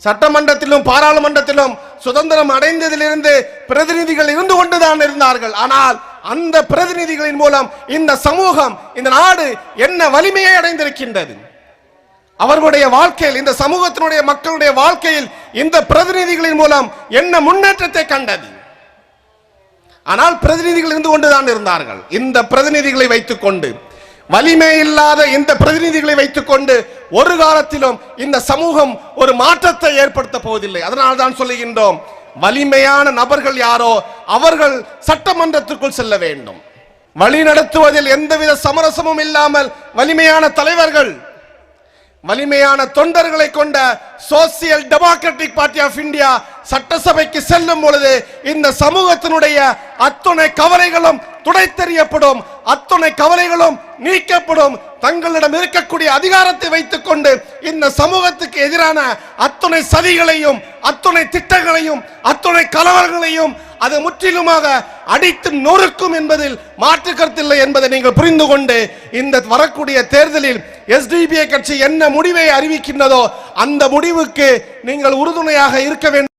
சட்டமன்றத்திலும் பாராளுமன்றத்திலும் சுதந்திரம் அடைந்ததிலிருந்து பிரதிநிதிகள் இருந்து கொண்டுதான் இருந்தார்கள். ஆனால் அந்த பிரதிநிதிகளின் மூலம் இந்த சமூகம், இந்த நாடு என்ன வலிமையை அடைந்திருக்கின்றது. அவர்களுடைய வாழ்க்கையில், இந்த சமூகத்தினுடைய மக்களுடைய வாழ்க்கையில் இந்த பிரதிநிதிகளின் மூலம் என்ன முன்னேற்றத்தை கண்டது. ஆனால் பிரதிநிதிகள் இருந்து கொண்டுதான் இருந்தார்கள். இந்த பிரதிநிதிகளை வைத்துக் கொண்டு, வலிமை இல்லாத இந்த பிரதிநிதிகளை வைத்துக் கொண்டு ஒரு காலத்திலும் இந்த சமூகம் ஒரு மாற்றத்தை ஏற்படுத்த போவதில்லை. அதனால் தான் சொல்லுகின்றோம், வலிமையான நபர்கள் யாரோ அவர்கள் சட்டமன்றத்திற்குள் செல்ல வேண்டும். வழி நடத்துவதில் எந்தவித சமரசமும் இல்லாமல் வலிமையான தலைவர்கள், வலிமையான தொண்டர்களை கொண்ட social democratic party of India சட்டசபைக்கு செல்லும் பொழுது இந்த சமூகத்தினுடைய அத்துணை கவலைகளும் துடைத்தெறியப்படும், அத்துணை கவலைகளும் நீக்கப்படும். தங்களிடம் இருக்கக்கூடிய அதிகாரத்தை வைத்துக் கொண்டு இந்த சமூகத்துக்கு எதிரான அத்துணை சதிகளையும், அத்துணை திட்டங்களையும், அத்துணை கலவரங்களையும் அது முற்றிலுமாக அடித்து நொறுக்கும் என்பதில் மாற்று கருத்தில்லை என்பதை நீங்கள் புரிந்து கொண்டு, இந்த வரக்கூடிய தேர்தலில் SDPI கட்சி என்ன முடிவை அறிவிக்கின்றதோ அந்த முடிவுக்கு நீங்கள் உறுதுணையாக இருக்க வேண்டும்.